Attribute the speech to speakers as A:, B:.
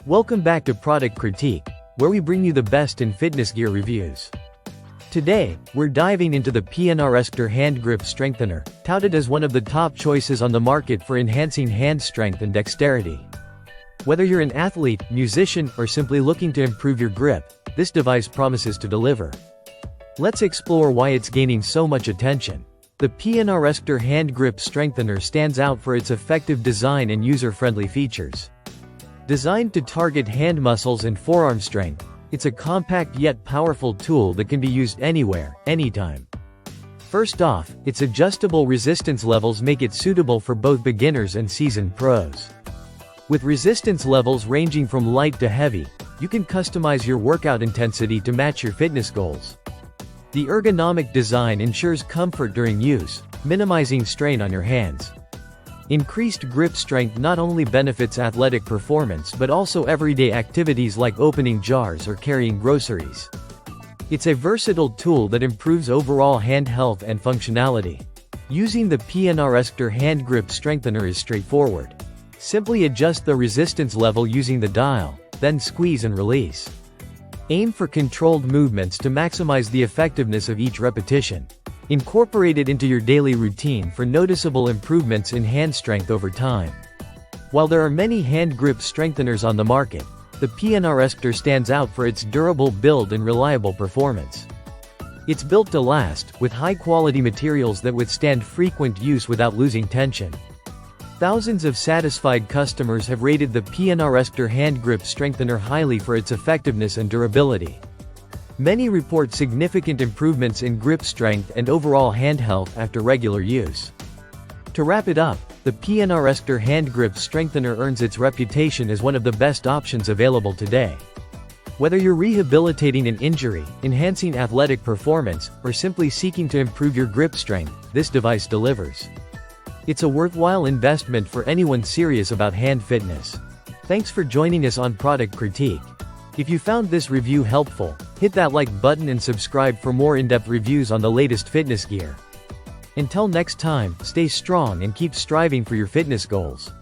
A: Welcome back to Product Critique, where we bring you the best in fitness gear reviews. Today, we're diving into the Pnrskter Hand Grip Strengthener, touted as one of the top choices on the market for enhancing hand strength and dexterity. Whether you're an athlete, musician, or simply looking to improve your grip, this device promises to deliver. Let's explore why it's gaining so much attention. The Pnrskter Hand Grip Strengthener stands out for its effective design and user-friendly features. Designed to target hand muscles and forearm strength, it's a compact yet powerful tool that can be used anywhere, anytime. First off, its adjustable resistance levels make it suitable for both beginners and seasoned pros. With resistance levels ranging from light to heavy, you can customize your workout intensity to match your fitness goals. The ergonomic design ensures comfort during use, minimizing strain on your hands. Increased grip strength not only benefits athletic performance but also everyday activities like opening jars or carrying groceries. It's a versatile tool that improves overall hand health and functionality. Using the Pnrskter Hand Grip Strengthener is straightforward. Simply adjust the resistance level using the dial, then squeeze and release. Aim for controlled movements to maximize the effectiveness of each repetition. Incorporate it into your daily routine for noticeable improvements in hand strength over time. While there are many hand grip strengtheners on the market, the Pnrskter stands out for its durable build and reliable performance. It's built to last, with high-quality materials that withstand frequent use without losing tension. Thousands of satisfied customers have rated the Pnrskter Hand Grip Strengthener highly for its effectiveness and durability. Many report significant improvements in grip strength and overall hand health after regular use. To wrap it up, the Pnrskter Hand Grip Strengthener earns its reputation as one of the best options available today. Whether you're rehabilitating an injury, enhancing athletic performance, or simply seeking to improve your grip strength, this device delivers. It's a worthwhile investment for anyone serious about hand fitness. Thanks for joining us on Product Critique. If you found this review helpful, hit that like button and subscribe for more in-depth reviews on the latest fitness gear. Until next time, stay strong and keep striving for your fitness goals.